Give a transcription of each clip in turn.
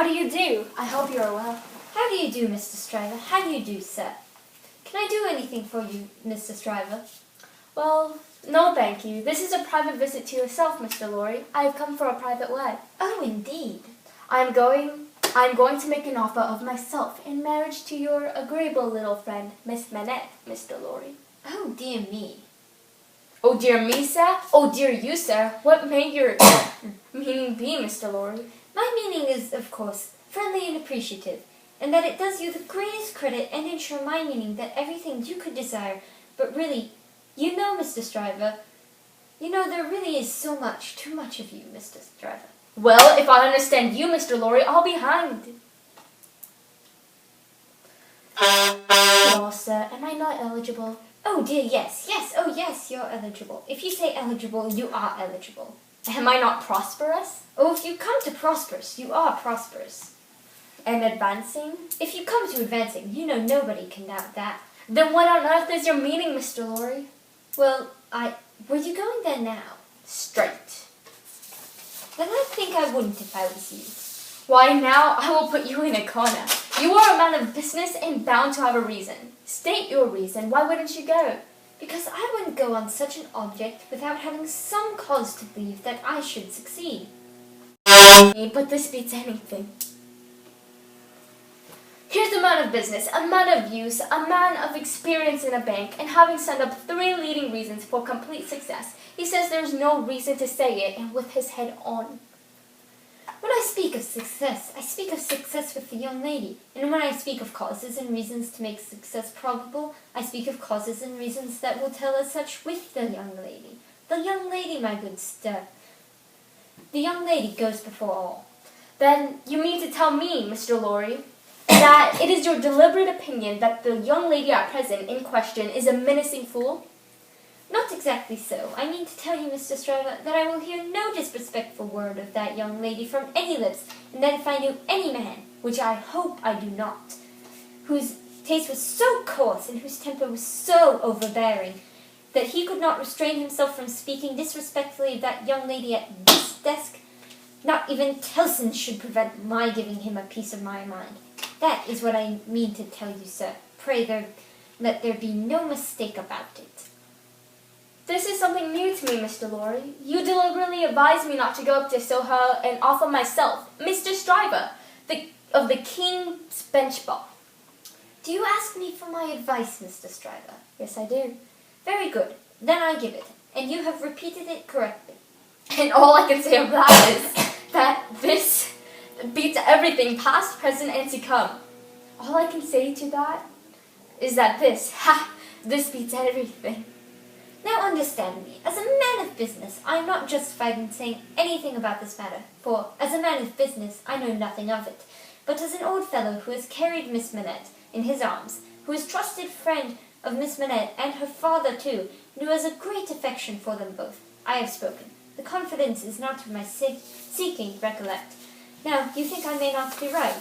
How do you do? I hope you are well. How do you do, Mr. Stryver? How do you do, sir? Can I do anything for you, Mr. Stryver? Well, no thank you. This is a private visit to yourself, Mr. Lorry. I have come for a private wed. Oh, indeed. I'm going to make an offer of myself in marriage to your agreeable little friend, Miss Manette, Mr. Lorry. Oh, dear me. Oh, dear me, sir? Oh, dear you, sir? What may your meaning be, Mr. Lorry? My meaning is, of course, friendly and appreciative, and that it does you the greatest credit and ensure my meaning that everything you could desire, but really, you know, Mr. Stryver, you know there really is so much, too much of you, Mr. Stryver. Well, if I understand you, Mr. Lorry, I'll be hanged. Well, sir, am I not eligible? Oh dear, yes, oh yes, you're eligible. If you say eligible, you are eligible. Am I not prosperous? Oh, if you come to prosperous, you are prosperous. And advancing? If you come to advancing, you know nobody can doubt that. Then what on earth is your meaning, Mr. Lorry? Well, were you going there now? Straight. Then I think I wouldn't if I was you. Why, now I will put you in a corner. You are a man of business and bound to have a reason. State your reason. Why wouldn't you go? Because I wouldn't go on such an object without having some cause to believe that I should succeed. But this beats anything. Here's a man of business, a man of use, a man of experience in a bank, and having summed up 3 leading reasons for complete success, he says there's no reason to say it, and with his head on. When I speak of success, I speak of success with the young lady, and when I speak of causes and reasons to make success probable, I speak of causes and reasons that will tell us such with the young lady. The young lady, my good sir. The young lady goes before all. Then you mean to tell me, Mr. Lorry, that it is your deliberate opinion that the young lady at present in question is a menacing fool? Not exactly so. I mean to tell you, Mr. Stryver, that I will hear no disrespectful word of that young lady from any lips, and that if I knew any man, which I hope I do not, whose taste was so coarse and whose temper was so overbearing, that he could not restrain himself from speaking disrespectfully of that young lady at this desk, not even Tellson should prevent my giving him a piece of my mind. That is what I mean to tell you, sir. Pray let there be no mistake about it. This is something new to me, Mr. Lorry. You deliberately advised me not to go up to Soho and offer myself, Mr. Stryver, of the King's Bench Bar. Do you ask me for my advice, Mr. Stryver? Yes, I do. Very good. Then I give it, and you have repeated it correctly. And all I can say of that is that this beats everything, past, present, and to come. All I can say to that is that this beats everything. Now understand me. As a man of business, I am not justified in saying anything about this matter, for, as a man of business, I know nothing of it. But as an old fellow who has carried Miss Manette in his arms, who is trusted friend of Miss Manette and her father too, and who has a great affection for them both, I have spoken. The confidence is not of my seeking, recollect. Now, you think I may not be right?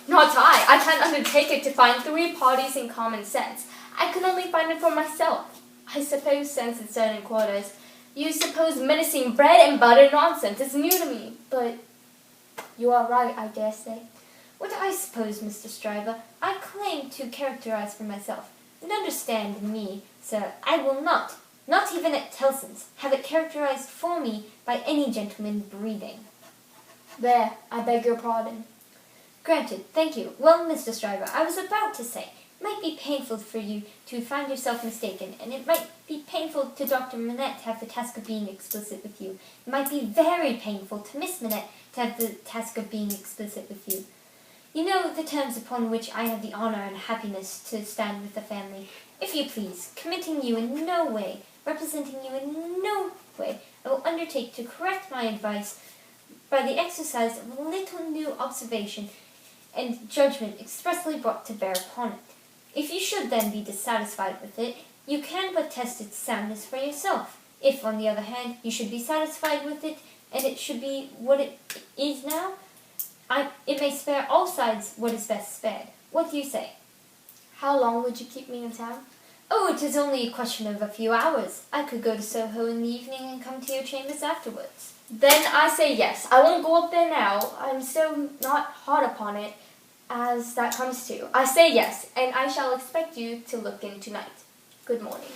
Not I. I can't undertake it to find 3 parties in common sense. I can only find it for myself. I suppose sense in certain quarters. You suppose menacing bread and butter nonsense is new to me, but you are right, I dare say. What I suppose, Mr. Stryver, I claim to characterize for myself. And understand me, sir, I will not even at Tellson's, have it characterized for me by any gentleman breathing. There, I beg your pardon. Granted, thank you. Well, Mr. Stryver, I was about to say, it might be painful for you to find yourself mistaken, and it might be painful to Dr. Manette to have the task of being explicit with you. It might be very painful to Miss Manette to have the task of being explicit with you. You know the terms upon which I have the honor and happiness to stand with the family. If you please, committing you in no way, representing you in no way, I will undertake to correct my advice by the exercise of a little new observation and judgment expressly brought to bear upon it. If you should then be dissatisfied with it, you can but test its soundness for yourself. If, on the other hand, you should be satisfied with it, and it should be what it is now, it may spare all sides what is best spared. What do you say? How long would you keep me in town? Oh, it is only a question of a few hours. I could go to Soho in the evening and come to your chambers afterwards. Then I say yes. I won't go up there now. I'm so not hot upon it as that comes to. I say yes, and I shall expect you to look in tonight. Good morning.